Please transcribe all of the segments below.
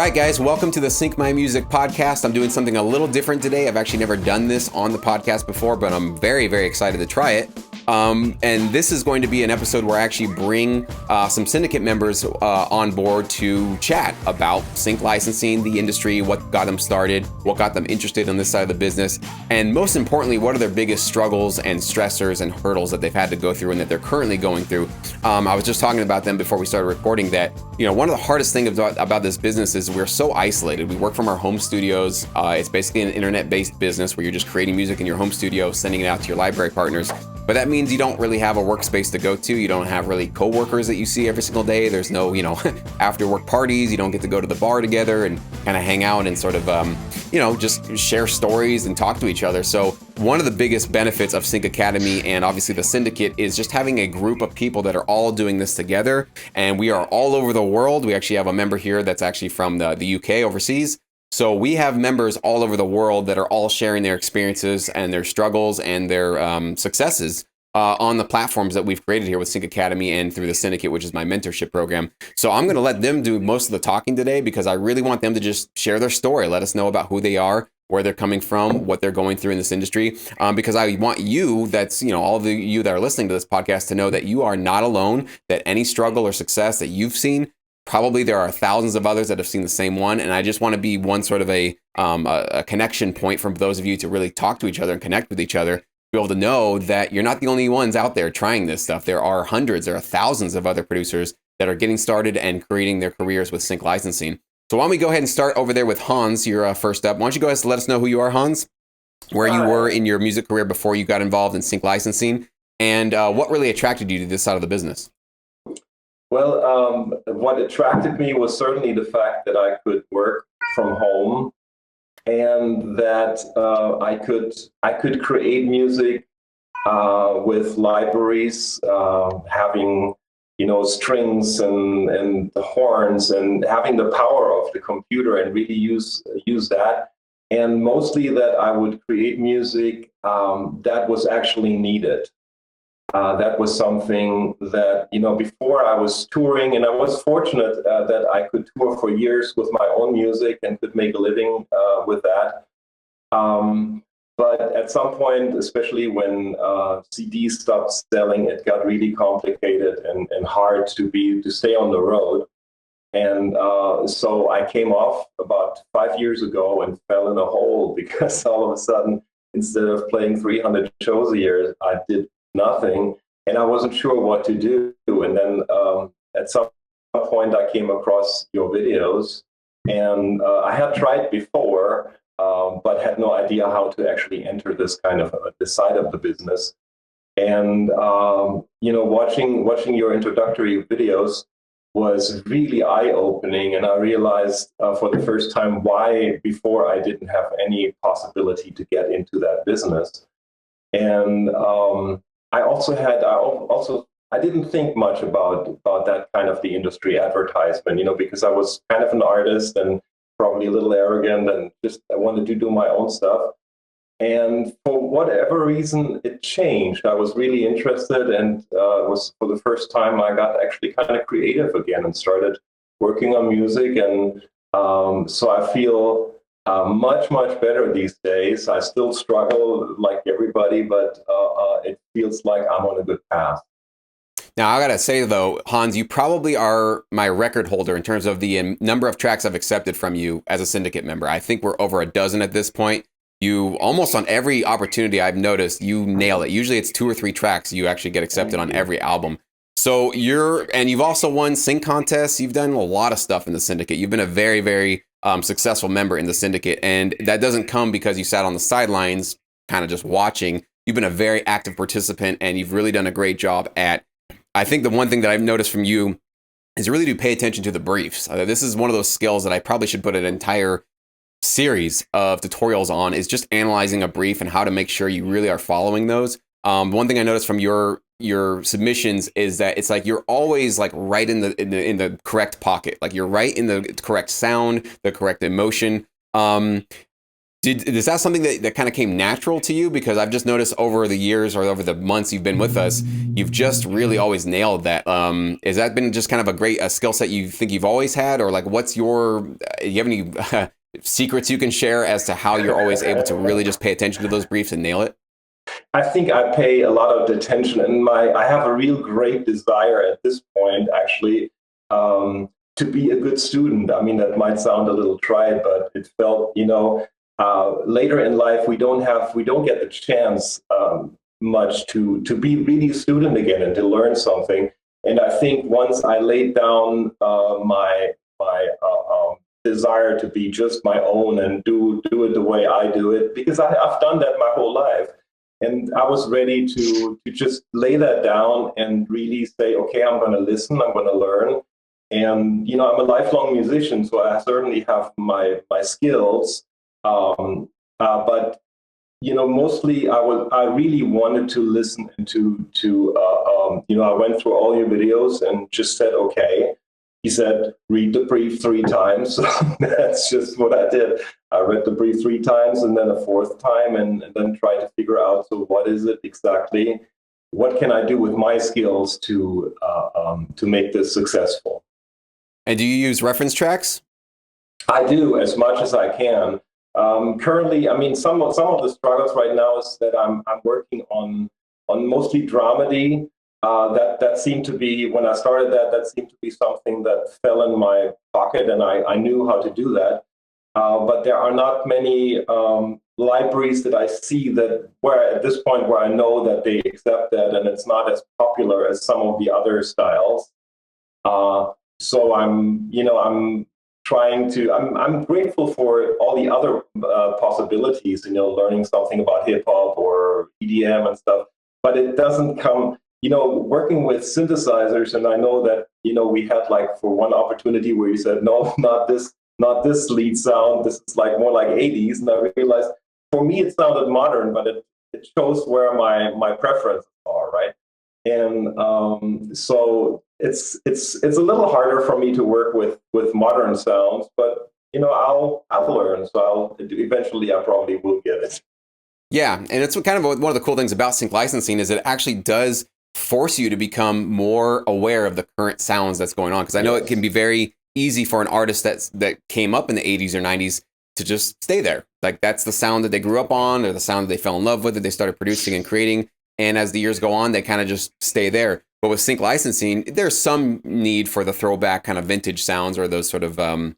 right, guys, welcome to the Sync My Music podcast. I'm doing something a little different today. I've actually never done this on the podcast before, but I'm very, very excited to try it. And this is going to be an episode where I actually bring some Syndicate members on board to chat about sync licensing, the industry, what got them started, what got them interested on this side of the business, and most importantly, what are their biggest struggles and stressors and hurdles that they've had to go through and that they're currently going through. I was just talking about them before we started recording that, one of the hardest things about this business is we're so isolated. We work from our home studios. It's basically an internet-based business where you're just creating music in your home studio, sending it out to your library partners. But that means you don't really have a workspace to go to. You don't have really coworkers that you see every single day. There's no, after work parties. You don't get to go to the bar together and kind of hang out and sort of, just share stories and talk to each other. So one of the biggest benefits of Sync Academy and obviously the Syndicate is just having a group of people that are all doing this together. And we are all over the world. We actually have a member here that's actually from the UK overseas. So we have members all over the world that are all sharing their experiences and their struggles and their successes on the platforms that we've created here with Sync Academy and through the Syndicate, which is my mentorship program. So I'm going to let them do most of the talking today because I really want them to just share their story, let us know about who they are, where they're coming from, what they're going through in this industry. Because I want you, all of you that are listening to this podcast, to know that you are not alone, that any struggle or success that you've seen, probably there are thousands of others that have seen the same one. And I just want to be one sort of a connection point for those of you to really talk to each other and connect with each other, be able to know that you're not the only ones out there trying this stuff. There are hundreds, there are thousands of other producers that are getting started and creating their careers with sync licensing. So why don't we go ahead and start over there with Hans, you're first up. Why don't you go ahead and let us know who you are, Hans, where you were in your music career before you got involved in sync licensing, and what really attracted you to this side of the business? Well, what attracted me was certainly the fact that I could work from home and that I could create music with libraries, having strings and the horns and having the power of the computer and really use that. And mostly that I would create music that was actually needed. That was something that, before I was touring, and I was fortunate that I could tour for years with my own music and could make a living with that. But at some point, especially when CDs stopped selling, it got really complicated and hard to stay on the road. And so I came off about 5 years ago and fell in a hole because all of a sudden, instead of playing 300 shows a year, I did nothing, and I wasn't sure what to do. And then at some point I came across your videos, and I had tried before, but had no idea how to actually enter this kind of this side of the business. And watching your introductory videos was really eye-opening, and I realized for the first time why before I didn't have any possibility to get into that business. And I didn't think much about that kind of the industry advertisement, because I was kind of an artist and probably a little arrogant and just I wanted to do my own stuff. And for whatever reason, it changed. I was really interested, and was for the first time I got actually kind of creative again and started working on music. And so I feel much better these days. I still struggle like everybody, but it feels like I'm on a good path. Now, I gotta say though, Hans, you probably are my record holder in terms of the number of tracks I've accepted from you as a Syndicate member. I think we're over a dozen at this point. You almost on every opportunity I've noticed, you nail it. Usually it's 2 or 3 tracks you actually get accepted on every album. So you've also won sync contests. You've done a lot of stuff in the Syndicate. You've been a very, very successful member in the Syndicate. And that doesn't come because you sat on the sidelines kind of just watching. You've been a very active participant, and you've really done a great job at, I think the one thing that I've noticed from you is really to pay attention to the briefs. This is one of those skills that I probably should put an entire series of tutorials on, is just analyzing a brief and how to make sure you really are following those. One thing I noticed from your submissions is that it's like you're always like right in the correct pocket. Like you're right in the correct sound, the correct emotion. Do Is that something that kind of came natural to you? Because I've just noticed over the years or over the months you've been with us, you've just really always nailed that. Has that been just kind of a skill set you think you've always had, or like what's your? You have any secrets you can share as to how you're always able to really just pay attention to those briefs and nail it? I think I pay a lot of attention, and I have a real great desire at this point, actually, to be a good student. I mean, that might sound a little trite, but it felt, later in life we don't get the chance much to be really a student again and to learn something. And I think once I laid down my desire to be just my own and do it the way I do it, because I've done that my whole life. And I was ready to just lay that down and really say, okay, I'm going to listen, I'm going to learn. And, I'm a lifelong musician, so I certainly have my skills. But, mostly I really wanted to listen and I went through all your videos and just said, okay. He said, read the brief 3 times. So that's just what I did. I read the brief 3 times and then a 4th time and then tried to figure out, so what is it exactly? What can I do with my skills to make this successful? And do you use reference tracks? I do, as much as I can. Currently, I mean, some of the struggles right now is that I'm working on mostly dramedy. That seemed to be, when I started that seemed to be something that fell in my pocket, and I knew how to do that. But there are not many libraries that I see where at this point where I know that they accept that, and it's not as popular as some of the other styles. So I'm trying to. I'm grateful for all the other possibilities. Learning something about hip hop or EDM and stuff, but it doesn't come. Working with synthesizers, and I know that, we had like for one opportunity where you said, no, not this lead sound. This is like more like 80s. And I realized for me, it sounded modern, but it shows where my preferences are, right? And so it's a little harder for me to work with modern sounds, but, I'll learn. So eventually I probably will get it. Yeah. And it's kind of one of the cool things about sync licensing is it actually does force you to become more aware of the current sounds that's going on. Because I know it can be very easy for an artist that came up in the 80s or 90s to just stay there. Like that's the sound that they grew up on or the sound that they fell in love with that they started producing and creating. And as the years go on, they kind of just stay there. But with sync licensing, there's some need for the throwback kind of vintage sounds or those sort of, kind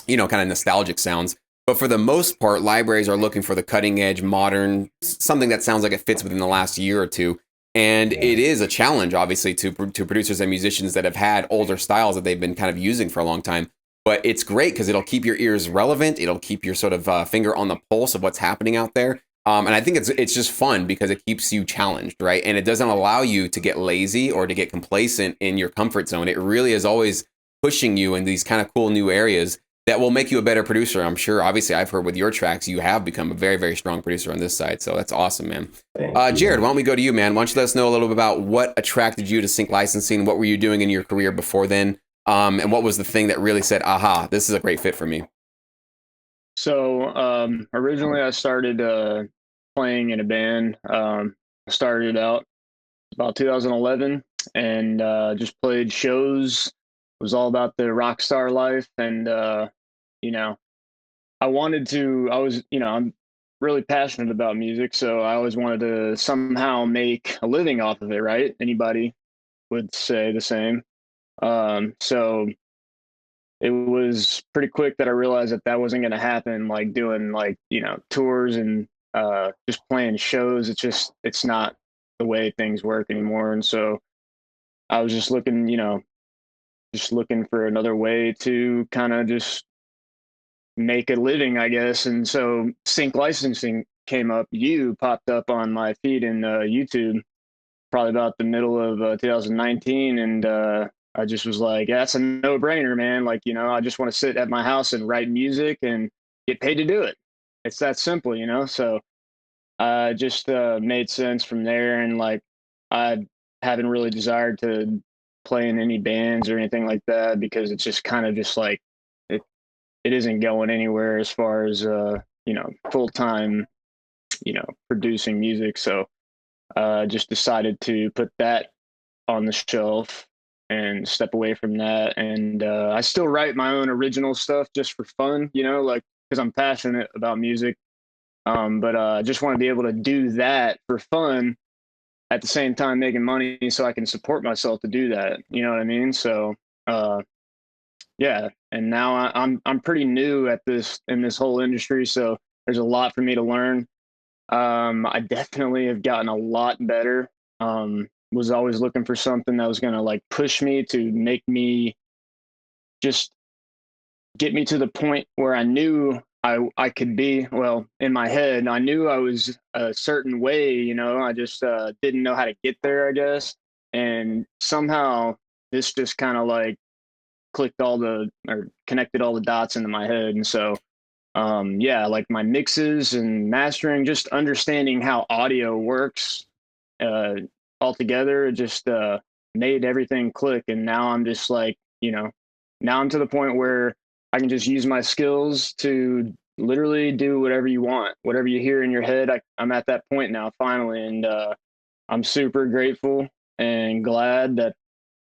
of nostalgic sounds. But for the most part, libraries are looking for the cutting edge, modern, something that sounds like it fits within the last year or two. And it is a challenge, obviously, to producers and musicians that have had older styles that they've been kind of using for a long time. But it's great because it'll keep your ears relevant. It'll keep your sort of finger on the pulse of what's happening out there. And I think it's just fun because it keeps you challenged, right? And it doesn't allow you to get lazy or to get complacent in your comfort zone. It really is always pushing you in these kind of cool new areas that will make you a better producer. I'm sure, obviously, I've heard with your tracks, you have become a very, very strong producer on this side. So that's awesome, man. Jared, why don't we go to you, man? Why don't you let us know a little bit about what attracted you to sync licensing? What were you doing in your career before then? And what was the thing that really said, aha, this is a great fit for me? So originally I started playing in a band. Started out about 2011 and just played shows. It was all about the rock star life. And, I'm really passionate about music. So I always wanted to somehow make a living off of it, right? Anybody would say the same. So it was pretty quick that I realized that wasn't going to happen, like doing tours and just playing shows. It's not the way things work anymore. And so I was just looking for another way to kind of just make a living, I guess. And so sync licensing came up. You popped up on my feed in YouTube probably about the middle of 2019. And I just was like, yeah, that's a no-brainer, man. Like, I just want to sit at my house and write music and get paid to do it. It's that simple, So just made sense from there. And I haven't really desired to play in any bands or anything like that because it's just kind of just like it isn't going anywhere as far as full time, producing music. So just decided to put that on the shelf and step away from that. And I still write my own original stuff just for fun, like because I'm passionate about music. But just want to be able to do that for fun at the same time making money so I can support myself to do that. You know what I mean? So yeah. And now I'm pretty new at this in this whole industry, so there's a lot for me to learn. I definitely have gotten a lot better. Was always looking for something that was gonna like push me to make me just get me to the point where I knew I could be. Well, in my head, I knew I was a certain way, I just didn't know how to get there, I guess. And somehow this just kind of like connected all the dots into my head. And so, yeah, like my mixes and mastering, just understanding how audio works altogether, just made everything click. And now I'm just like, now I'm to the point where I can just use my skills to literally do whatever you want, whatever you hear in your head. I'm at that point now, finally, and I'm super grateful and glad that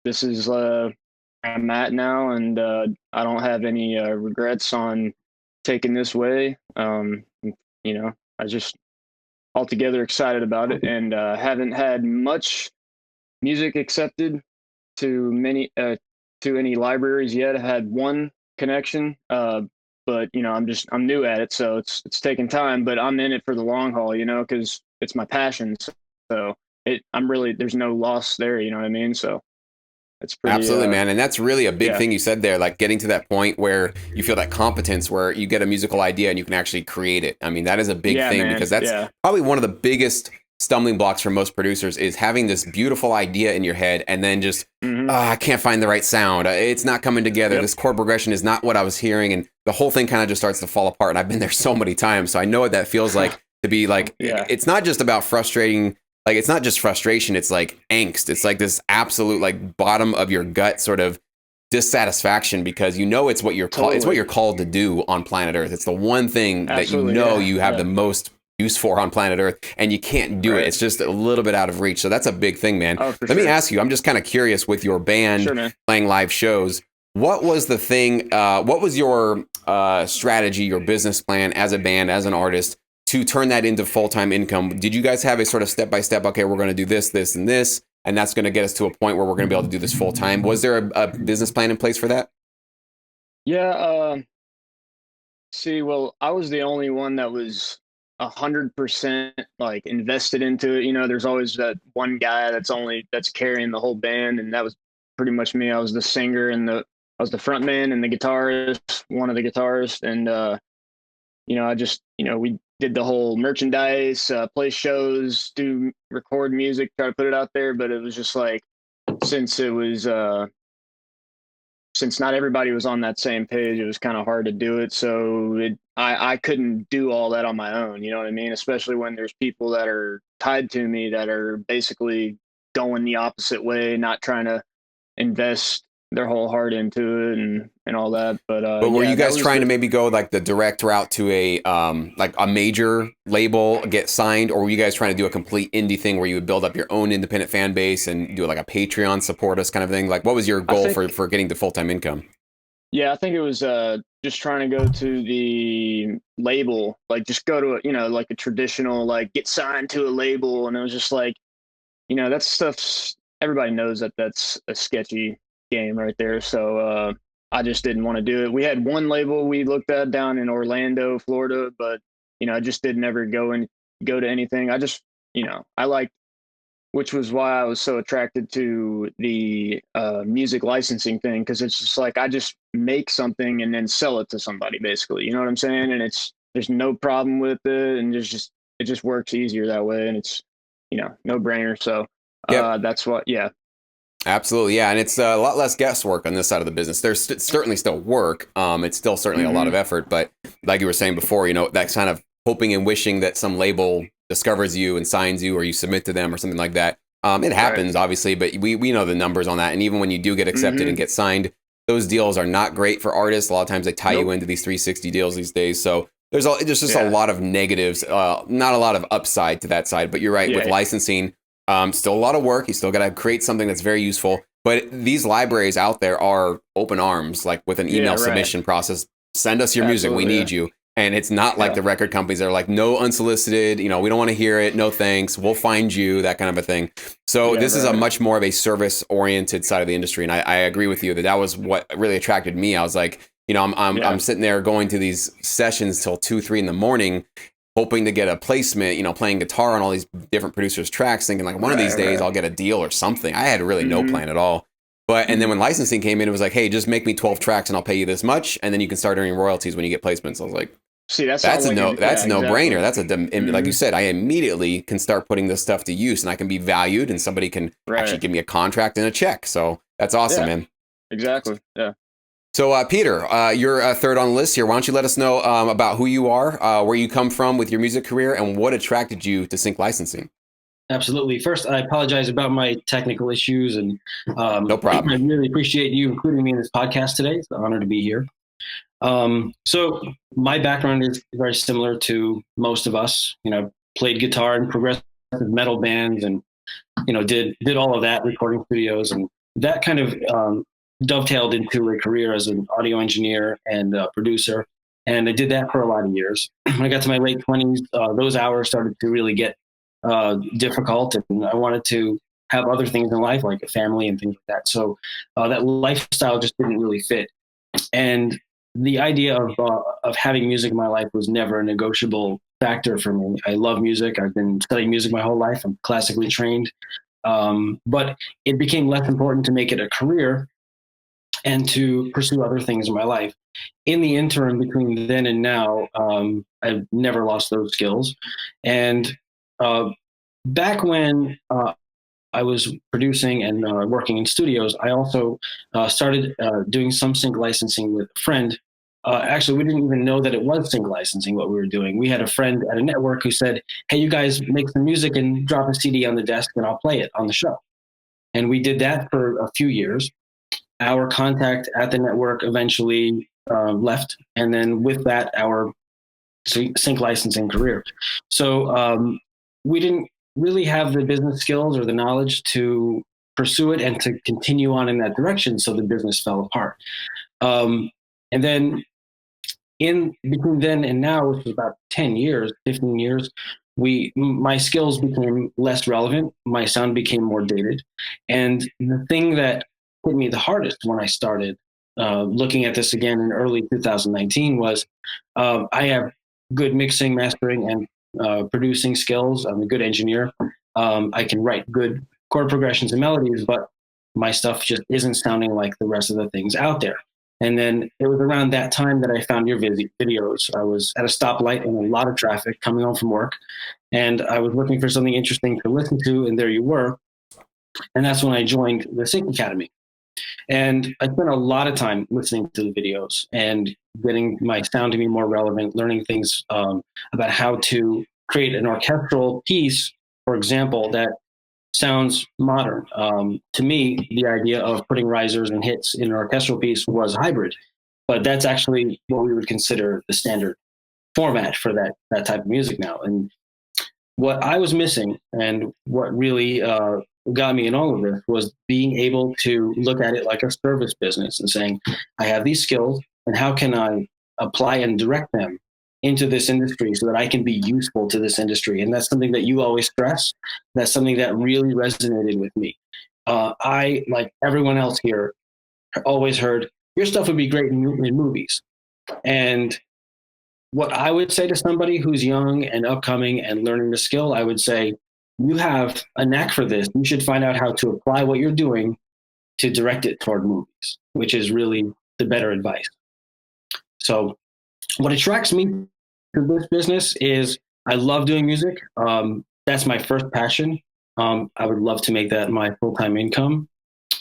this is where I'm at now, and I don't have any regrets on taking this way. I just altogether excited about it, and haven't had much music accepted to any libraries yet. I had one connection, but I'm new at it, so it's taking time. But I'm in it for the long haul, because it's my passion. So there's no loss there. You know what I mean? So it's pretty Absolutely, man. And that's really a big yeah. thing you said there, like getting to that point where you feel that competence, where you get a musical idea and you can actually create it. I mean, that is a big thing, man. because that's probably one of the biggest stumbling blocks for most producers, is having this beautiful idea in your head and then just, I can't find the right sound. It's not coming together. This chord progression is not what I was hearing. And the whole thing kind of just starts to fall apart. And I've been there so many times. So I know what that feels like to be like, it's not just about frustrating. Like, it's not just frustration, it's like angst. It's like this absolute, like, bottom of your gut sort of dissatisfaction, because it's what you're called. It's what you're called to do on planet Earth. It's the one thing that you have the most use for on planet Earth, and you can't do it. It's just a little bit out of reach. So that's a big thing, man. Let me ask you, I'm just kind of curious, with your band playing live shows, what was the thing, what was your strategy, your business plan as a band, as an artist, to turn that into full-time income? Did you guys have a sort of step-by-step, okay, we're going to do this, this, and this, and that's going to get us to a point where we're going to be able to do this full-time? Was there a business plan in place for that? Yeah. Well, I was the only one that was 100% like invested into it. There's always that one guy that's carrying the whole band, and that was pretty much me. I was the singer, and I was the front man and the guitarist, one of the guitarists, and I just we did the whole merchandise, play shows, record music, try to put it out there. But it was just like, since not everybody was on that same page, it was kind of hard to do it. So I couldn't do all that on my own. You know what I mean? Especially when there's people that are tied to me that are basically going the opposite way, not trying to invest their whole heart into it and all that. But were you guys trying to maybe go like the direct route to a major label, get signed, or were you guys trying to do a complete indie thing where you would build up your own independent fan base and do like a Patreon support us kind of thing? Like, what was your goal for getting to full-time income? Yeah, I think it was just trying to go to the label, like just go to like a traditional, like get signed to a label. And it was just like, that stuff's, everybody knows that's a sketchy game right there. So I just didn't want to do it. We had one label we looked at down in Orlando, Florida, but I just didn't ever go to anything. I just I liked, which was why I was so attracted to the music licensing thing, because it's just like I just make something and then sell it to somebody, basically. You know what I'm saying? And there's no problem with it, and it just works easier that way, and it's no brainer. So that's what. Absolutely, yeah, and it's a lot less guesswork on this side of the business. There's certainly still work. It's still certainly a lot of effort, but like you were saying before, that kind of hoping and wishing that some label discovers you and signs you, or you submit to them or something like that. It happens, obviously, but we know the numbers on that. And even when you do get accepted and get signed, those deals are not great for artists. A lot of times they tie you into these 360 deals these days. So there's just a lot of negatives, not a lot of upside to that side. But you're right, with licensing, still a lot of work. You still got to create something that's very useful. But these libraries out there are open arms, like with an email submission process. Send us your music. We need you. And it's not like the record companies that are like, no unsolicited, we don't want to hear it. No, thanks. We'll find you, that kind of a thing. So this is a much more of a service oriented side of the industry. And I agree with you that was what really attracted me. I was like, I'm sitting there going to these sessions till 2, 3 in the morning, hoping to get a placement, playing guitar on all these different producers' tracks, thinking like one of these days I'll get a deal or something. I had really no plan at all. And then when licensing came in, it was like, hey, just make me 12 tracks and I'll pay you this much. And then you can start earning royalties when you get placements. I was like, see, that's a no-brainer. That's like you said, I immediately can start putting this stuff to use and I can be valued and somebody can actually give me a contract and a check. So that's awesome, man. Exactly. Yeah. So, Peter, you're third on the list here. Why don't you let us know about who you are, where you come from with your music career, and what attracted you to Sync Licensing? Absolutely. First, I apologize about my technical issues, and no problem. I really appreciate you including me in this podcast today. It's an honor to be here. So my background is very similar to most of us. Played guitar in progressive metal bands, and did all of that, recording studios, and that kind of dovetailed into a career as an audio engineer and producer. And I did that for a lot of years. When I got to my late 20s, those hours started to really get difficult, and I wanted to have other things in life, like a family and things like that. So that lifestyle just didn't really fit. And the idea of having music in my life was never a negotiable factor for me. I love music. I've been studying music my whole life. I'm classically trained. But it became less important to make it a career and to pursue other things in my life. In the interim between then and now, I've never lost those skills. And back when I was producing and working in studios, I also started doing some sync licensing with a friend. Actually, we didn't even know that it was sync licensing, what we were doing. We had a friend at a network who said, hey, you guys make some music and drop a CD on the desk and I'll play it on the show. And we did that for a few years. Our contact at the network eventually left. And then with that, our sync licensing career. So we didn't really have the business skills or the knowledge to pursue it and to continue on in that direction. So the business fell apart. And then in between then and now, which was about 10 years, 15 years, my skills became less relevant. My sound became more dated. And the thing that hit me the hardest when I started looking at this again in early 2019 was I have good mixing, mastering, and producing skills. I'm a good engineer. I can write good chord progressions and melodies, but my stuff just isn't sounding like the rest of the things out there. And then it was around that time that I found your videos. I was at a stoplight in a lot of traffic coming home from work, and I was looking for something interesting to listen to, and there you were. And that's when I joined the Sync Academy. And I spent a lot of time listening to the videos and getting my sound to be more relevant, learning things about how to create an orchestral piece, for example, that sounds modern. To me, the idea of putting risers and hits in an orchestral piece was hybrid, but that's actually what we would consider the standard format for that type of music now. And what I was missing and what really got me in all of this was being able to look at it like a service business and saying, I have these skills and how can I apply and direct them into this industry so that I can be useful to this industry. And that's something that you always stress. That's something that really resonated with me. I, like everyone else here, always heard your stuff would be great in movies. And what I would say to somebody who's young and upcoming and learning the skill, I would say, you have a knack for this. You should find out how to apply what you're doing to direct it toward movies, which is really the better advice. So what attracts me to this business is I love doing music. That's my first passion. I would love to make that my full-time income.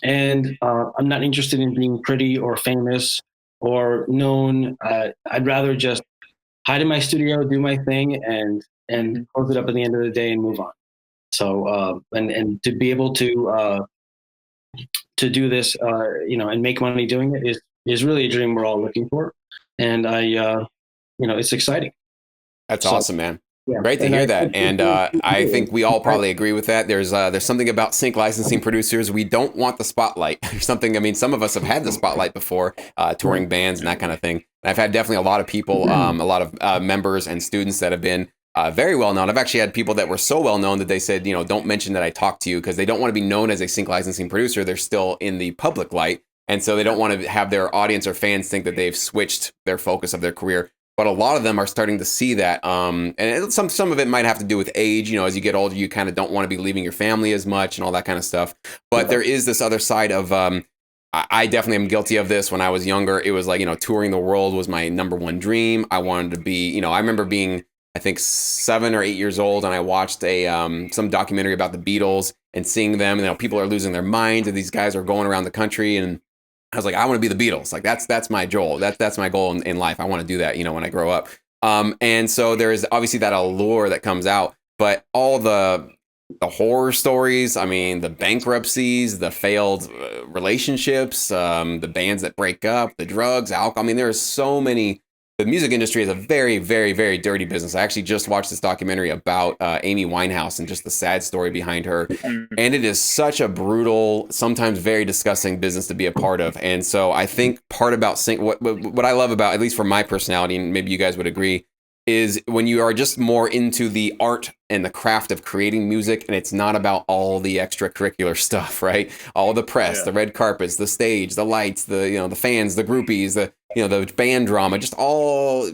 And I'm not interested in being pretty or famous or known. I'd rather just hide in my studio, do my thing, and close it up at the end of the day and move on. So and to be able to do this, and make money doing it is really a dream we're all looking for, and it's exciting. That's So, awesome, man. yeah. Great to And hear that. And I think we all probably agree with that. There's something about sync licensing producers. We don't want the spotlight or something. I mean, some of us have had the spotlight before, touring bands and that kind of thing. And I've had definitely a lot of people, a lot of members and students that have been very well known. I've actually had people that were so well known that they said, you know, don't mention that I talked to you, because they don't want to be known as a sync licensing producer. They're still in the public light. And so they don't want to have their audience or fans think that they've switched their focus of their career. But a lot of them are starting to see that, and some of it might have to do with age. You know, as you get older, you kind of don't want to be leaving your family as much and all that kind of stuff. But there is this other side of, I definitely am guilty of this. When I was younger, it was like, you know, touring the world was my number one dream. I wanted to be, you know, I remember being, I think 7 or 8 years old, and I watched some documentary about the Beatles and seeing them. You know, people are losing their minds, and these guys are going around the country, and I was like, I want to be the Beatles. Like that's my goal. That's my goal in life. I want to do that, you know, when I grow up. And so there is obviously that allure that comes out, but all the horror stories, I mean, the bankruptcies, the failed relationships, the bands that break up, the drugs, alcohol. I mean, there are so many. The music industry is a very, very, very dirty business. I actually just watched this documentary about Amy Winehouse and just the sad story behind her. And it is such a brutal, sometimes very disgusting business to be a part of. And so I think part about what I love about, at least for my personality, and maybe you guys would agree, is when you are just more into the art and the craft of creating music, and it's not about all the extracurricular stuff, right? All the press, the red carpets, the stage, the lights, the fans, the groupies, the band drama, just all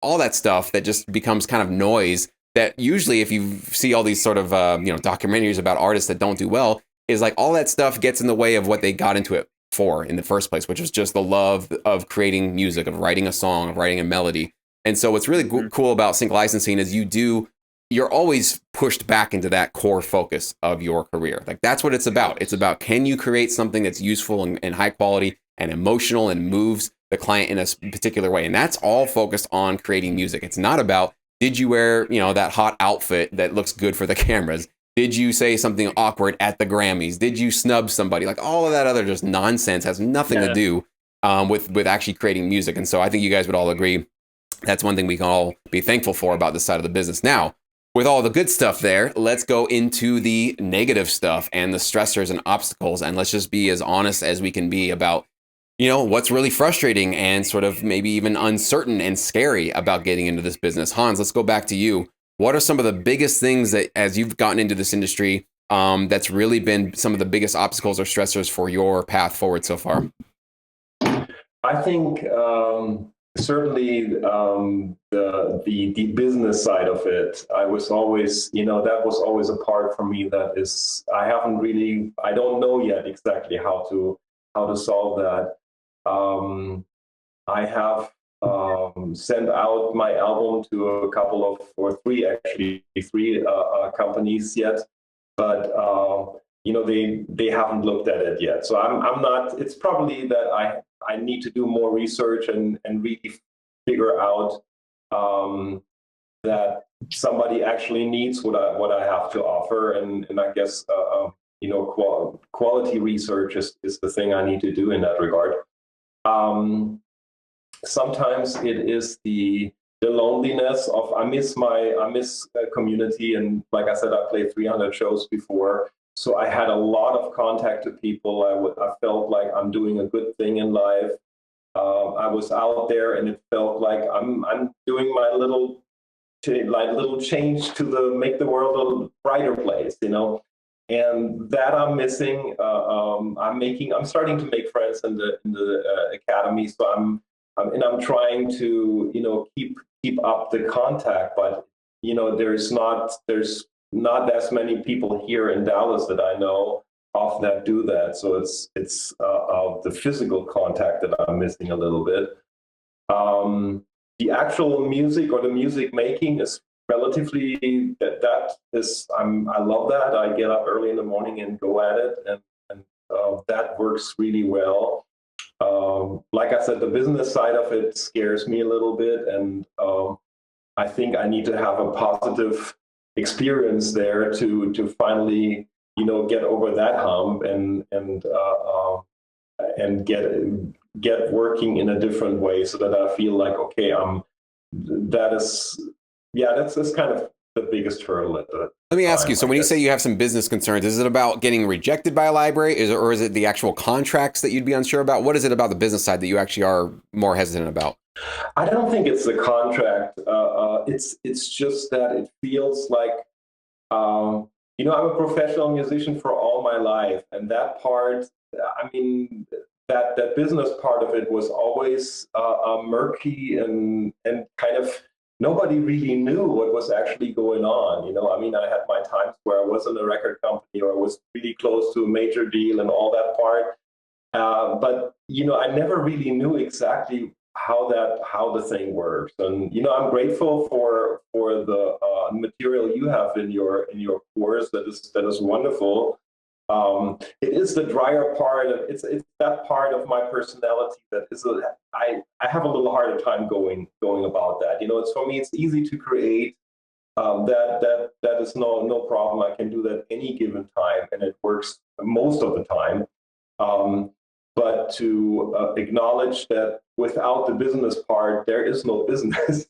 that stuff that just becomes kind of noise. That usually, if you see all these sort of documentaries about artists that don't do well, is like all that stuff gets in the way of what they got into it for in the first place, which was just the love of creating music, of writing a song, of writing a melody. And so what's really cool about sync licensing is you're always pushed back into that core focus of your career. Like that's what it's about. It's about, can you create something that's useful and high quality and emotional and moves the client in a particular way? And that's all focused on creating music. It's not about, did you wear, that hot outfit that looks good for the cameras? Did you say something awkward at the Grammys? Did you snub somebody? Like all of that other just nonsense has nothing to do with actually creating music. And so I think you guys would all agree that's one thing we can all be thankful for about this side of the business. Now, with all the good stuff there, let's go into the negative stuff and the stressors and obstacles. And let's just be as honest as we can be about, what's really frustrating and sort of maybe even uncertain and scary about getting into this business. Hans, let's go back to you. What are some of the biggest things that, as you've gotten into this industry, that's really been some of the biggest obstacles or stressors for your path forward so far? I think certainly the business side of it, I was always, that was always a part for me that is, I don't know yet exactly how to solve that. I have sent out my album to a couple of, or three companies yet, but they haven't looked at it yet. So I'm not. It's probably that I need to do more research and really figure out that somebody actually needs what I have to offer, and I guess quality research is the thing I need to do in that regard. Sometimes it is the loneliness of I miss community, and like I said, I played 300 shows before, so I had a lot of contact to people. I felt like I'm doing a good thing in life. I was out there, and it felt like I'm doing my little change to make the world a brighter place, and that I'm missing. I'm starting to make friends in the academy, so I'm trying to keep up the contact, but there's not as many people here in Dallas that I know of that do that. So it's the physical contact that I'm missing a little bit. The actual music or the music making is relatively I love that. I get up early in the morning and go at it, and that works really well. Like I said, the business side of it scares me a little bit, and I think I need to have a positive experience there to finally, get over that hump and get working in a different way, so that I feel like, okay, yeah, that's kind of the biggest hurdle at the Let me ask time, you. So I when you guess. say you have some business concerns, is it about getting rejected by a library, or is it the actual contracts that you'd be unsure about? What is it about the business side that you actually are more hesitant about? I don't think it's the contract. It's just that it feels like, I'm a professional musician for all my life, and that part, I mean, that business part of it was always murky and kind of nobody really knew what was actually going on. I mean, I had my times where I was in a record company or I was really close to a major deal and all that part. But I never really knew exactly how the thing works. And I'm grateful for the material you have in your course. That is wonderful. It is the drier part. It's that part of my personality that is I have a little harder time going about that. It's for me. It's easy to create. That is no problem. I can do that any given time, and it works most of the time. But to acknowledge that without the business part, there is no business.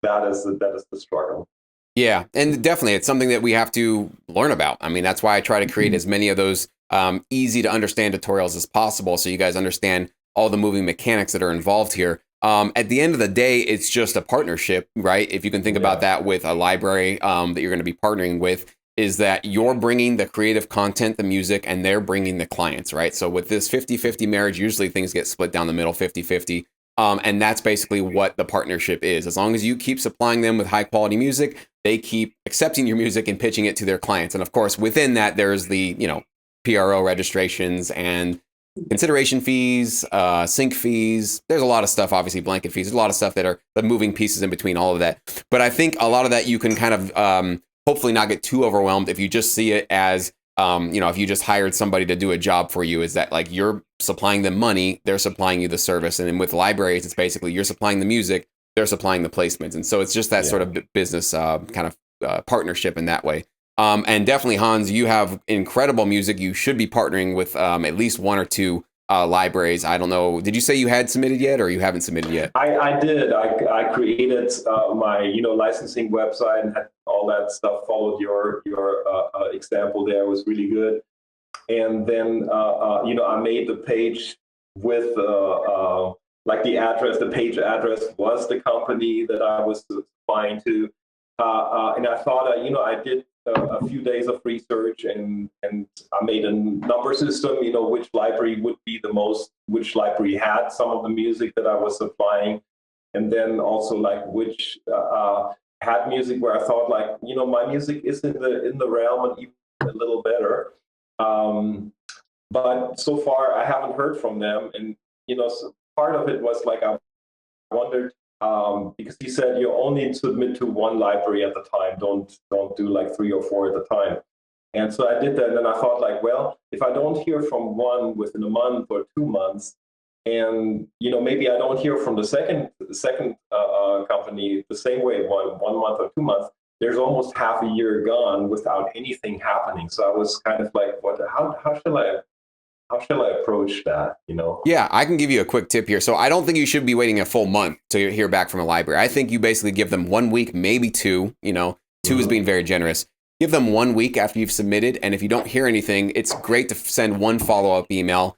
that is the struggle. Yeah, and definitely, it's something that we have to learn about. I mean, that's why I try to create as many of those easy to understand tutorials as possible, so you guys understand all the moving mechanics that are involved here. At the end of the day, it's just a partnership, right? If you can think about that with a library that you're going to be partnering with, is that you're bringing the creative content, the music, and they're bringing the clients, right? So with this 50-50 marriage, usually things get split down the middle 50-50. And that's basically what the partnership is. As long as you keep supplying them with high quality music, they keep accepting your music and pitching it to their clients. And of course, within that, there's the, PRO registrations and consideration fees, sync fees. There's a lot of stuff, obviously blanket fees. There's a lot of stuff that are the moving pieces in between all of that. But I think a lot of that you can kind of hopefully not get too overwhelmed if you just see it as, if you just hired somebody to do a job for you, is that like you're supplying them money, they're supplying you the service. And then with libraries, it's basically you're supplying the music, they're supplying the placements. And so it's just that sort of business kind of partnership in that way. And definitely, Hans, you have incredible music. You should be partnering with at least one or two libraries. I don't know. Did you say you had submitted yet, or you haven't submitted yet? I did. I created my licensing website and had all that stuff. Followed your example there. It was really good. And then I made the page with like the address. The page address was the company that I was supplying to, and I thought I did a few days of research and I made a number system, which library would be the most, which library had some of the music that I was supplying. And then also like which had music where I thought like, my music is in the realm and even a little better. But so far I haven't heard from them. And, so part of it was like, I wondered, because he said you only submit to one library at the time. Don't do like 3 or 4 at the time. And so I did that. And then I thought like, well, if I don't hear from one within a month or 2 months, and maybe I don't hear from the second company the same way, one month or 2 months, there's almost half a year gone without anything happening. So I was kind of like, how shall I approach that? Yeah, I can give you a quick tip here. So I don't think you should be waiting a full month to hear back from a library. I think you basically give them 1 week, maybe 2. 2 is being very generous. Give them 1 week after you've submitted, and if you don't hear anything, it's great to send one follow-up email.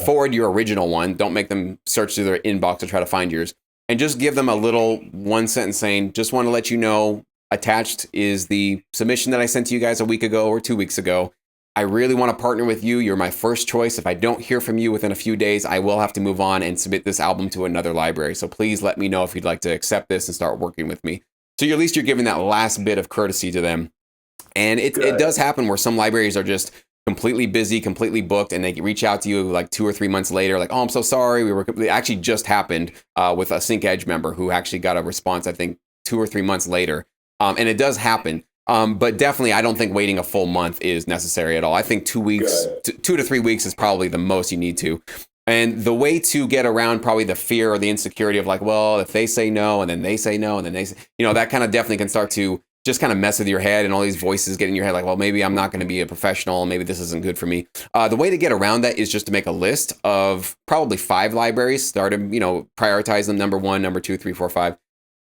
Forward your original one. Don't make them search through their inbox to try to find yours, and just give them a little one sentence saying, "Just want to let you know, attached is the submission that I sent to you guys a week ago or 2 weeks ago. I really want to partner with you. You're my first choice. If I don't hear from you within a few days, I will have to move on and submit this album to another library. So please let me know if you'd like to accept this and start working with me." So at least you're giving that last bit of courtesy to them. And it does happen where some libraries are just completely busy, completely booked, and they reach out to you like 2 or 3 months later, like, "Oh, I'm so sorry. It actually just happened with a Sync Edge member who actually got a response, I think, 2 or 3 months later. And it does happen. But definitely, I don't think waiting a full month is necessary at all. I think 2 weeks, 2 to 3 weeks is probably the most you need to. And the way to get around probably the fear or the insecurity of like, well, if they say no, and then they say no, and then they say, that kind of definitely can start to just kind of mess with your head, and all these voices get in your head like, well, maybe I'm not going to be a professional. Maybe this isn't good for me. The way to get around that is just to make a list of probably 5 libraries, prioritize them, number 1, number 2, 3, 4, 5.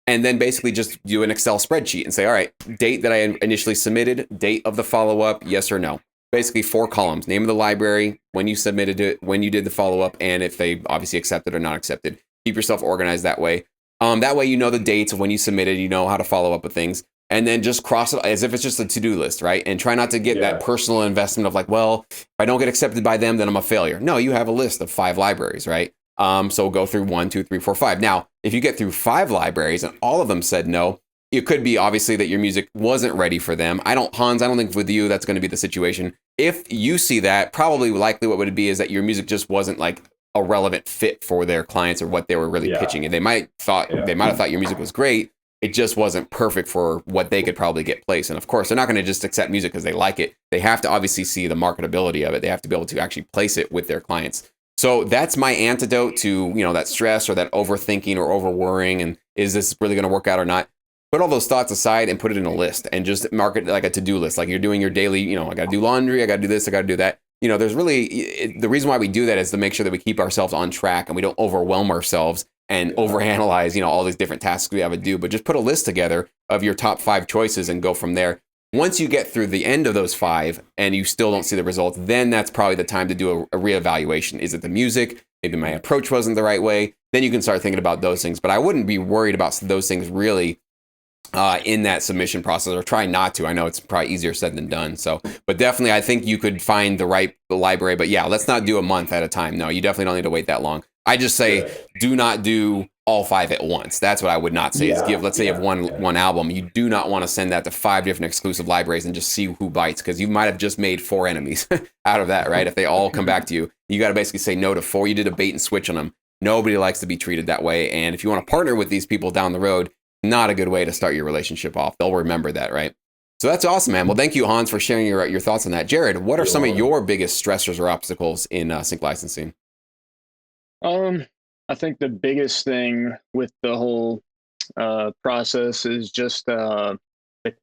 and then basically just do an Excel spreadsheet and say, all right, date that I initially submitted, date of the follow-up, yes or no. Basically 4 columns: name of the library, when you submitted it, when you did the follow-up, and if they obviously accepted or not accepted. Keep yourself organized that way. That way you know the dates of when you submitted, you know how to follow up with things, and then just cross it as if it's just a to-do list, right? And try not to get that personal investment of like, well, if I don't get accepted by them, then I'm a failure. No, you have a list of 5 libraries, right? So go through 1, 2, 3, 4, 5. Now, if you get through 5 libraries and all of them said no, it could be obviously that your music wasn't ready for them. Hans, I don't think with you that's going to be the situation. If you see that, probably likely what would it be is that your music just wasn't like a relevant fit for their clients or what they were really pitching. And they might have thought your music was great. It just wasn't perfect for what they could probably get placed. And of course, they're not going to just accept music because they like it. They have to obviously see the marketability of it. They have to be able to actually place it with their clients. So that's my antidote to, that stress or that overthinking or over worrying. And is this really going to work out or not? Put all those thoughts aside and put it in a list and just mark it like a to-do list. Like you're doing your daily, I got to do laundry. I got to do this. I got to do that. There's really, the reason why we do that is to make sure that we keep ourselves on track and we don't overwhelm ourselves and overanalyze, all these different tasks we have to do. But just put a list together of your top 5 choices and go from there. Once you get through the end of those 5 and you still don't see the results, then that's probably the time to do a reevaluation. Is it the music? Maybe my approach wasn't the right way. Then you can start thinking about those things. But I wouldn't be worried about those things really in that submission process, or try not to. I know it's probably easier said than done. So, but definitely I think you could find the right library. But yeah, let's not do a month at a time. No, you definitely don't need to wait that long. I just say do not do all 5 at once. That's what I would not say. Let's say you have one album. You do not want to send that to 5 different exclusive libraries and just see who bites, because you might have just made 4 enemies out of that, right? If they all come back to you, you got to basically say no to 4. You did a bait and switch on them. Nobody likes to be treated that way. And if you want to partner with these people down the road, not a good way to start your relationship off. They'll remember that, right? So that's awesome, man. Well, thank you, Hans, for sharing your thoughts on that. Jared, what are some of your biggest stressors or obstacles in sync licensing? I think the biggest thing with the whole process is just the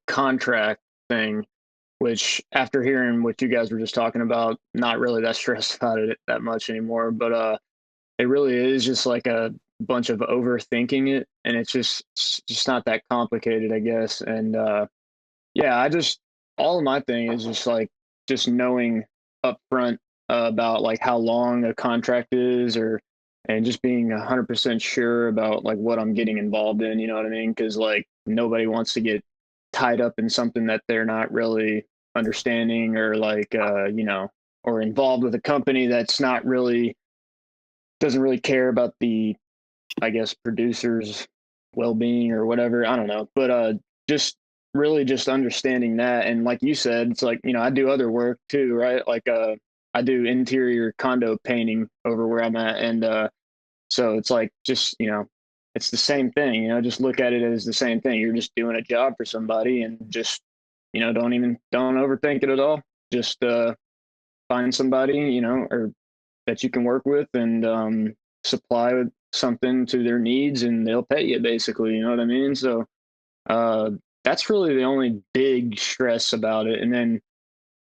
contract thing, which after hearing what you guys were just talking about, not really that stressed about it that much anymore. But it really is just like a bunch of overthinking it, and it's just not that complicated, I guess. And all of my thing is just knowing upfront about like how long a contract is, and just being 100% sure about like what I'm getting involved in, you know what I mean? Because like nobody wants to get tied up in something that they're not really understanding, or like or involved with a company that's not really, doesn't really care about the, I guess, producers' well-being or whatever. I don't know. But just really just understanding that. And like you said, it's like, I do other work too, right? Like I do interior condo painting over where I'm at. And so it's like, just, it's the same thing, just look at it as the same thing. You're just doing a job for somebody, and just, don't overthink it at all. Just find somebody, or that you can work with, and supply with something to their needs, and they'll pay you, basically, you know what I mean? So that's really the only big stress about it. And then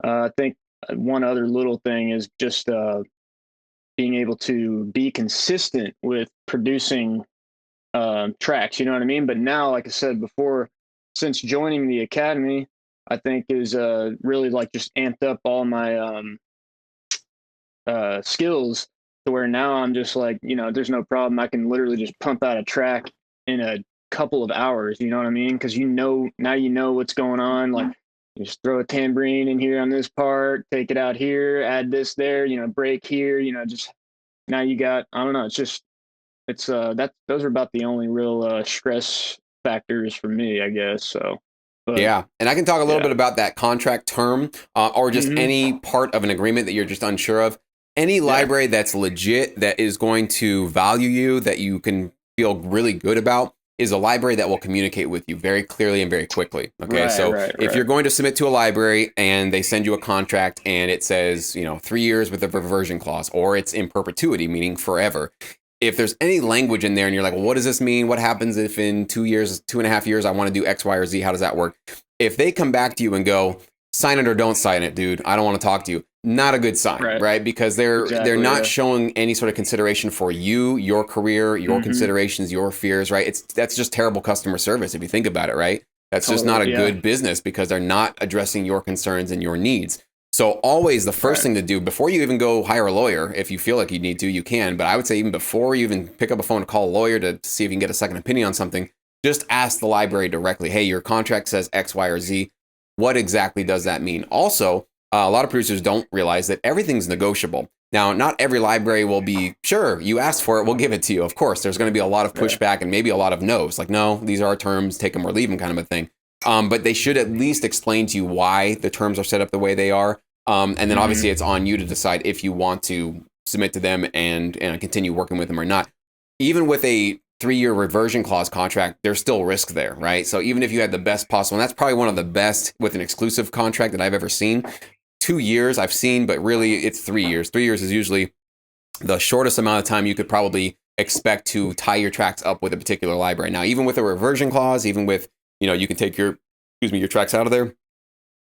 I think one other little thing is just being able to be consistent with producing tracks, you know what I mean? But now, like I said before, since joining the academy, I think is really like just amped up all my skills, to where now I'm just like, there's no problem. I can literally just pump out a track in a couple of hours, you know what I mean? Because now you know what's going on. Like, you just throw a tambourine in here on this part, take it out here, add this there, break here, just now you got, I don't know, those are about the only real stress factors for me, I guess. So but, yeah, and I can talk a little bit about that contract term, or just any part of an agreement that you're just unsure of. Any library that's legit, that is going to value you, that you can feel really good about, is a library that will communicate with you very clearly and very quickly. Okay, if you're going to submit to a library and they send you a contract and it says, 3 years with a reversion clause, or it's in perpetuity, meaning forever. If there's any language in there and you're like, well, what does this mean? What happens if in 2 years, 2.5 years, I want to do X, Y, or Z? How does that work? If they come back to you and go, sign it or don't sign it, dude, I don't want to talk to you, not a good sign, right? Because they're not showing any sort of consideration for you, your career, your considerations, your fears, right? That's just terrible customer service if you think about it, right? That's just not a good business because they're not addressing your concerns and your needs. So always the first thing to do before you even go hire a lawyer, if you feel like you need to, you can. But I would say even before you even pick up a phone to call a lawyer to see if you can get a second opinion on something, just ask the library directly. Hey, your contract says X, Y, or Z. What exactly does that mean? Also, a lot of producers don't realize that everything's negotiable. Now, not every library will be, sure, you asked for it, we'll give it to you. Of course, there's going to be a lot of pushback and maybe a lot of no's. Like, no, these are our terms, take them or leave them kind of a thing. But they should at least explain to you why the terms are set up the way they are. And then obviously it's on you to decide if you want to submit to them and continue working with them or not. Even with a 3-year reversion clause contract, there's still risk there, right? So even if you had the best possible, and that's probably one of the best with an exclusive contract that I've ever seen. 2 years I've seen, but really it's 3 years. 3 years is usually the shortest amount of time you could probably expect to tie your tracks up with a particular library. Now, even with a reversion clause, even with, you can take your tracks out of there,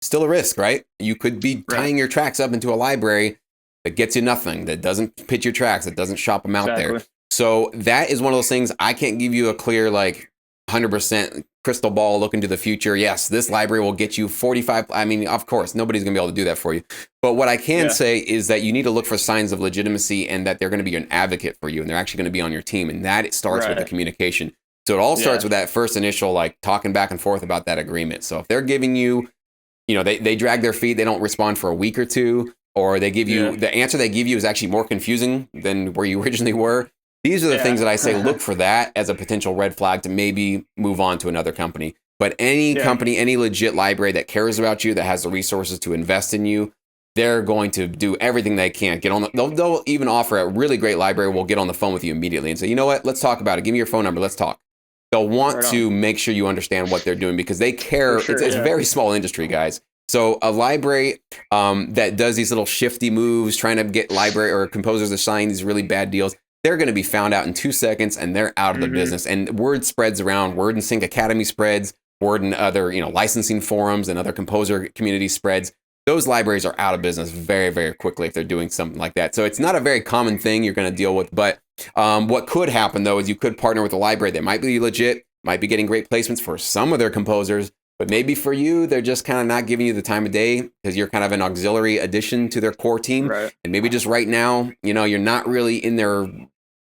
still a risk, right? You could be tying your tracks up into a library that gets you nothing, that doesn't pitch your tracks, that doesn't shop them out there. So that is one of those things. I can't give you a clear, 100% crystal ball look into the future. Yes, this library will get you 45. I mean, of course, nobody's going to be able to do that for you. But what I can say is that you need to look for signs of legitimacy and that they're going to be an advocate for you and they're actually going to be on your team. And that it starts with the communication. So it all starts with that first initial, talking back and forth about that agreement. So if they're giving you, they drag their feet, they don't respond for a week or two, or they give you, the answer they give you is actually more confusing than where you originally were. These are the things that I say, look for that as a potential red flag to maybe move on to another company. But any company, any legit library that cares about you, that has the resources to invest in you, they're going to do everything they can. They'll even offer a really great library will get on the phone with you immediately and say, you know what, let's talk about it. Give me your phone number. Let's talk. They'll want to make sure you understand what they're doing because they care. It's a very small industry, guys. So a library that does these little shifty moves, trying to get library or composers to sign these really bad deals, they're going to be found out in 2 seconds and they're out of the business. And word spreads around. Word and Sync Academy spreads. Word and other licensing forums and other composer community spreads. Those libraries are out of business very, very quickly if they're doing something like that. So it's not a very common thing you're going to deal with. But what could happen, though, is you could partner with a library that might be legit, might be getting great placements for some of their composers. But maybe for you, they're just kind of not giving you the time of day because you're kind of an auxiliary addition to their core team. Right. And maybe just right now, you're not really in their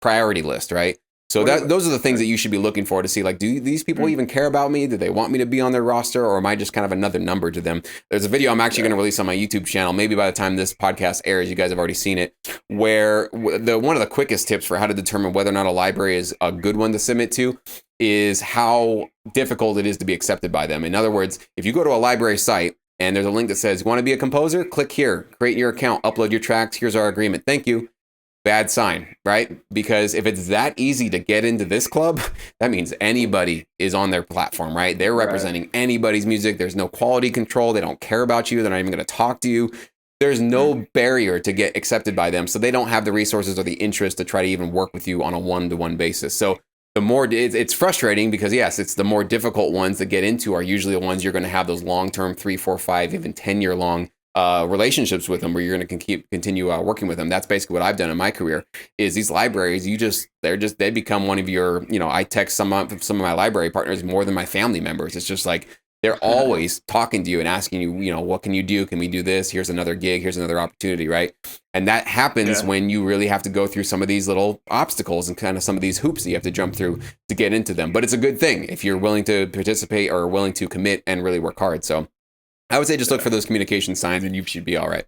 priority list, right? So those are the things that you should be looking for to see, do these people even care about me? Do they want me to be on their roster, or am I just kind of another number to them? There's a video I'm actually going to release on my YouTube channel. Maybe by the time this podcast airs, you guys have already seen it, where one of the quickest tips for how to determine whether or not a library is a good one to submit to is how difficult it is to be accepted by them. In other words, if you go to a library site and there's a link that says, you want to be a composer? Click here, create your account, upload your tracks. Here's our agreement. Thank you. Bad sign, right? Because if it's that easy to get into this club, that means anybody is on their platform, right? They're representing anybody's music. There's no quality control. They don't care about you. They're not even going to talk to you. There's no barrier to get accepted by them. So they don't have the resources or the interest to try to even work with you on a one-to-one basis. So the more it's frustrating because yes, it's the more difficult ones to get into are usually the ones you're going to have those long-term 3, 4, 5, even 10-year long relationships with them where you're going to continue working with them. That's basically what I've done in my career is these libraries, they become one of your, I text some of my library partners more than my family members. It's just they're always talking to you and asking you, what can you do? Can we do this? Here's another gig. Here's another opportunity, right? And that happens when you really have to go through some of these little obstacles and kind of some of these hoops that you have to jump through to get into them. But it's a good thing if you're willing to participate or willing to commit and really work hard. So I would say just look for those communication signs and you should be all right.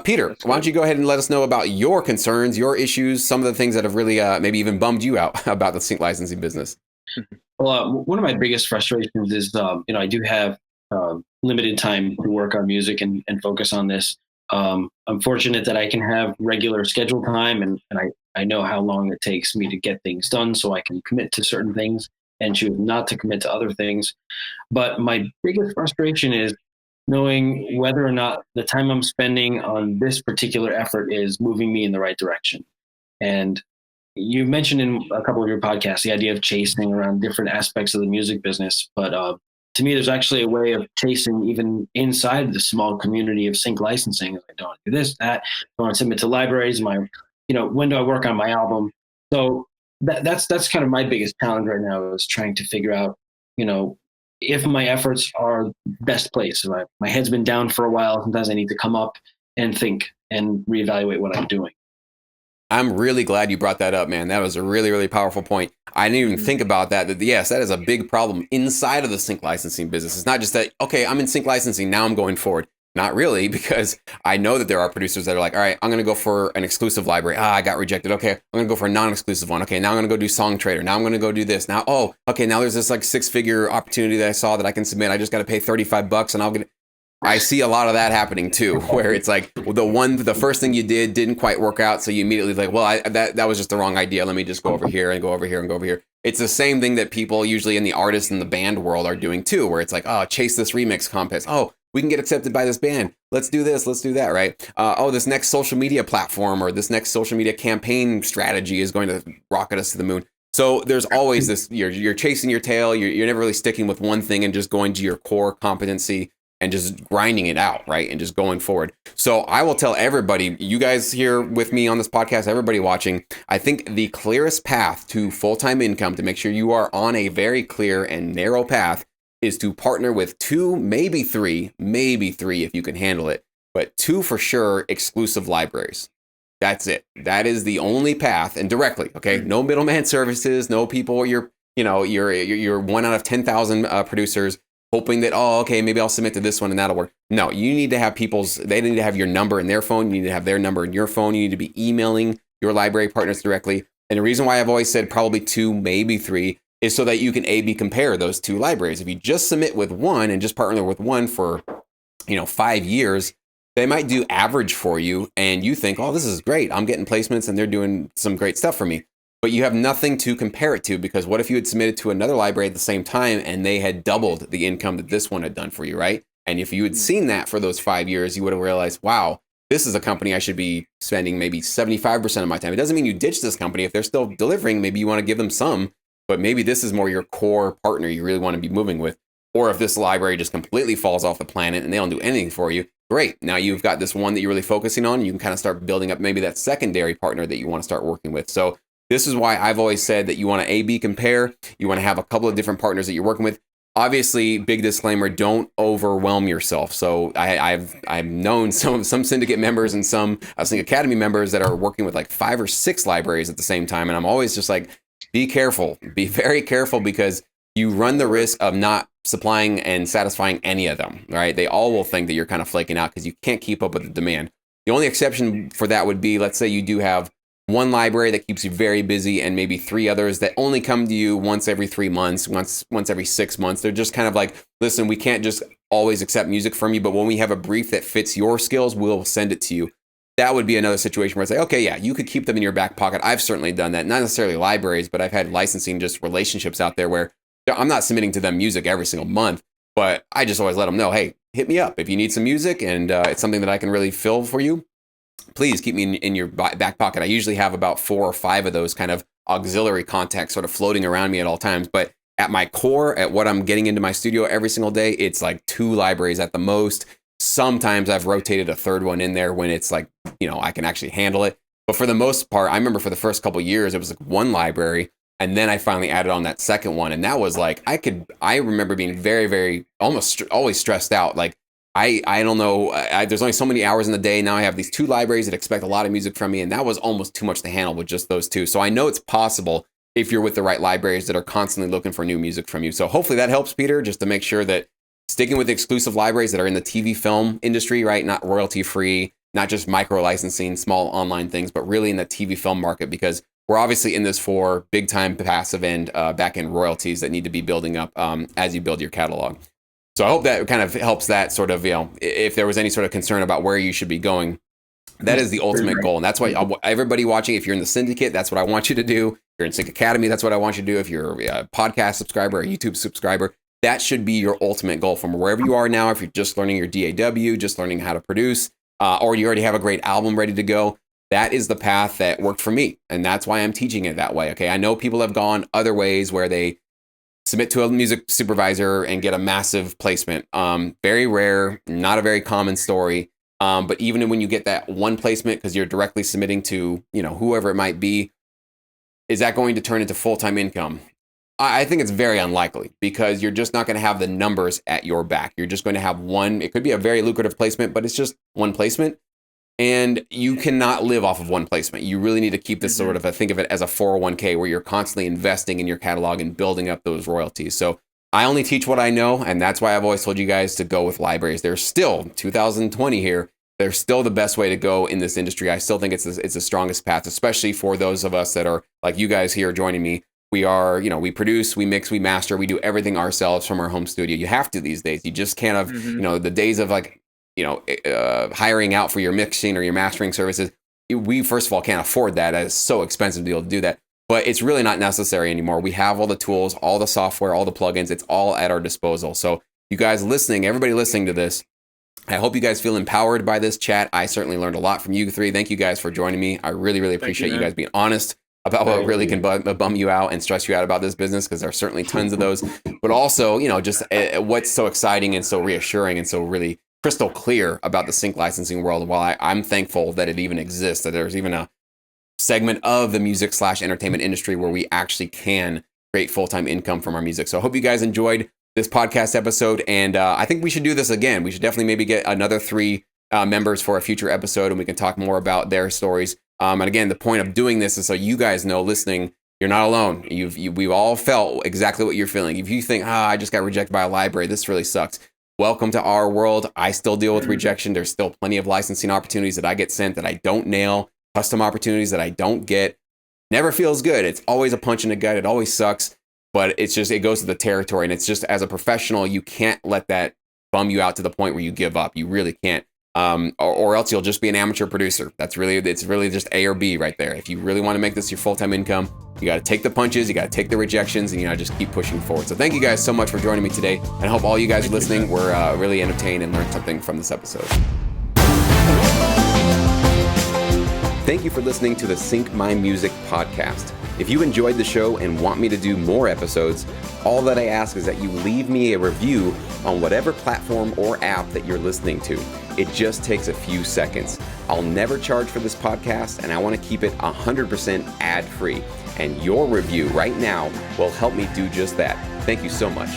Peter, why don't you go ahead and let us know about your concerns, your issues, some of the things that have really maybe even bummed you out about the sync licensing business? Well, one of my biggest frustrations is, I do have limited time to work on music and focus on this. I'm fortunate that I can have regular schedule time and I know how long it takes me to get things done so I can commit to certain things and choose not to commit to other things. But my biggest frustration is knowing whether or not the time I'm spending on this particular effort is moving me in the right direction. And you mentioned in a couple of your podcasts the idea of chasing around different aspects of the music business. But to me, there's actually a way of chasing even inside the small community of sync licensing. I don't want to do this, that. I want to submit to libraries. When do I work on my album? So that's kind of my biggest challenge right now, is trying to figure out, if my efforts are best placed. So my head's been down for a while. Sometimes I need to come up and think and reevaluate what I'm doing. I'm really glad you brought that up, man. That was a really, really powerful point. I didn't even think about that. Yes, that is a big problem inside of the sync licensing business. It's not just that, okay, I'm in sync licensing, now I'm going forward. Not really, because I know that there are producers that are like, all right, I'm going to go for an exclusive library. I got rejected. Okay, I'm going to go for a non-exclusive one. Okay, now I'm going to go do Song Trader. Now I'm going to go do this. Now, okay, now there's this like 6-figure opportunity that I saw that I can submit. I just got to pay $35 and I'll get it. I see a lot of that happening too, where it's like the first thing you didn't quite work out, so you immediately like, well, that was just the wrong idea. Let me just go over here and go over here and go over here. It's the same thing that people usually in the artist and the band world are doing too, where it's like, oh, chase this remix contest. Oh, we can get accepted by this band. Let's do this. Let's do that, right? This next social media platform or this next social media campaign strategy is going to rocket us to the moon. So there's always this, you're chasing your tail. You're never really sticking with one thing and just going to your core competency and just grinding it out, right? And just going forward. So I will tell everybody, you guys here with me on this podcast, everybody watching, I think the clearest path to full-time income, to make sure you are on a very clear and narrow path, is to partner with 2, maybe 3 if you can handle it, but 2 for sure exclusive libraries. That's it. That is the only path, and directly, okay? No middleman services, no people, you're 1 out of 10,000 producers hoping that, maybe I'll submit to this one and that'll work. No, you need to have they need to have your number in their phone. You need to have their number in your phone. You need to be emailing your library partners directly. And the reason why I've always said probably 2, maybe 3, is so that you can A/B compare those 2 libraries. If you just submit with one and just partner with one for, 5 years, they might do average for you. And you think, oh, this is great. I'm getting placements and they're doing some great stuff for me. But you have nothing to compare it to, because what if you had submitted to another library at the same time and they had doubled the income that this one had done for you, right? And if you had seen that for those 5 years, you would have realized, wow, this is a company I should be spending maybe 75% of my time. It doesn't mean you ditch this company. If they're still delivering, maybe you want to give them some, but maybe this is more your core partner you really want to be moving with. Or if this library just completely falls off the planet and they don't do anything for you, great. Now you've got this one that you're really focusing on. You can kind of start building up maybe that secondary partner that you want to start working with. So this is why I've always said that you want to A/B compare. You want to have a couple of different partners that you're working with. Obviously, big disclaimer, don't overwhelm yourself. So I've known some Syndicate members and some Sync Academy members that are working with like 5 or 6 libraries at the same time. And I'm always just like, be careful. Be very careful, because you run the risk of not supplying and satisfying any of them, right? They all will think that you're kind of flaking out because you can't keep up with the demand. The only exception for that would be, let's say you do have one library that keeps you very busy and maybe 3 others that only come to you once every 3 months, once every 6 months. They're just kind of like, listen, we can't just always accept music from you, but when we have a brief that fits your skills, we'll send it to you. That would be another situation where it's like, okay, yeah, you could keep them in your back pocket. I've certainly done that. Not necessarily libraries, but I've had licensing just relationships out there where I'm not submitting to them music every single month, but I just always let them know, hey, hit me up if you need some music and it's something that I can really fill for you. Please keep me in your back pocket. I usually have about 4 or 5 of those kind of auxiliary contacts sort of floating around me at all times. But at my core, at what I'm getting into my studio every single day, it's like 2 libraries at the most. Sometimes I've rotated a 3rd one in there when it's like, I can actually handle it. But for the most part, I remember for the first couple of years, it was like 1 library. And then I finally added on that 2nd one. And that was like, I remember being very, very, almost always stressed out. Like, I don't know, there's only so many hours in the day. Now I have these 2 libraries that expect a lot of music from me. And that was almost too much to handle with just those 2. So I know it's possible if you're with the right libraries that are constantly looking for new music from you. So hopefully that helps, Peter, just to make sure that sticking with exclusive libraries that are in the TV film industry, right? Not royalty free, not just micro licensing, small online things, but really in the TV film market, because we're obviously in this for big time passive and back end royalties that need to be building up as you build your catalog. So I hope that kind of helps that sort of, if there was any sort of concern about where you should be going, that is the ultimate goal. And that's why everybody watching, if you're in the Syndicate, that's what I want you to do. If you're in Sync Academy, that's what I want you to do. If you're a podcast subscriber or a YouTube subscriber, that should be your ultimate goal from wherever you are now. If you're just learning your DAW, just learning how to produce, or you already have a great album ready to go, that is the path that worked for me. And that's why I'm teaching it that way. Okay. I know people have gone other ways where they submit to a music supervisor and get a massive placement. Very rare, not a very common story. But even when you get that one placement, because you're directly submitting to, whoever it might be, is that going to turn into full-time income? I think it's very unlikely, because you're just not going to have the numbers at your back. You're just going to have one. It could be a very lucrative placement, but it's just one placement. And you cannot live off of one placement. You really need to keep this sort of, think of it as a 401k, where you're constantly investing in your catalog and building up those royalties. So I only teach what I know, and that's why I've always told you guys to go with libraries. They're still, 2020 here, they're still the best way to go in this industry. I still think it's the strongest path, especially for those of us that are like you guys here joining me. We are, we produce, we mix, we master, we do everything ourselves from our home studio. You have to these days. You just can't have, the days of hiring out for your mixing or your mastering services. We, first of all, can't afford that. It's so expensive to be able to do that. But it's really not necessary anymore. We have all the tools, all the software, all the plugins. It's all at our disposal. So you guys listening, everybody listening to this, I hope you guys feel empowered by this chat. I certainly learned a lot from you three. Thank you guys for joining me. I really, really appreciate you guys being honest about what really can bum you out and stress you out about this business, because there are certainly tons of those. But also, just what's so exciting and so reassuring and so really crystal clear about the sync licensing world. While I'm thankful that it even exists, that there's even a segment of the music/entertainment industry where we actually can create full-time income from our music. So I hope you guys enjoyed this podcast episode, and I think we should do this again. We should definitely maybe get another 3 members for a future episode, and we can talk more about their stories. And again, the point of doing this is so you guys know, listening, you're not alone. We've all felt exactly what you're feeling. If you think, I just got rejected by a library, this really sucks. Welcome to our world. I still deal with rejection. There's still plenty of licensing opportunities that I get sent that I don't nail, custom opportunities that I don't get. Never feels good. It's always a punch in the gut. It always sucks, but it's just, it goes to the territory. And it's just, as a professional, you can't let that bum you out to the point where you give up. You really can't. Or else you'll just be an amateur producer. It's really just A or B right there. If you really want to make this your full-time income, you got to take the punches, you got to take the rejections, and just keep pushing forward. So thank you guys so much for joining me today, and I hope all you guys listening were really entertained and learned something from this episode. Thank you for listening to the Sync My Music podcast. If you enjoyed the show and want me to do more episodes, all that I ask is that you leave me a review on whatever platform or app that you're listening to. It just takes a few seconds. I'll never charge for this podcast, and I want to keep it 100% ad-free. And your review right now will help me do just that. Thank you so much.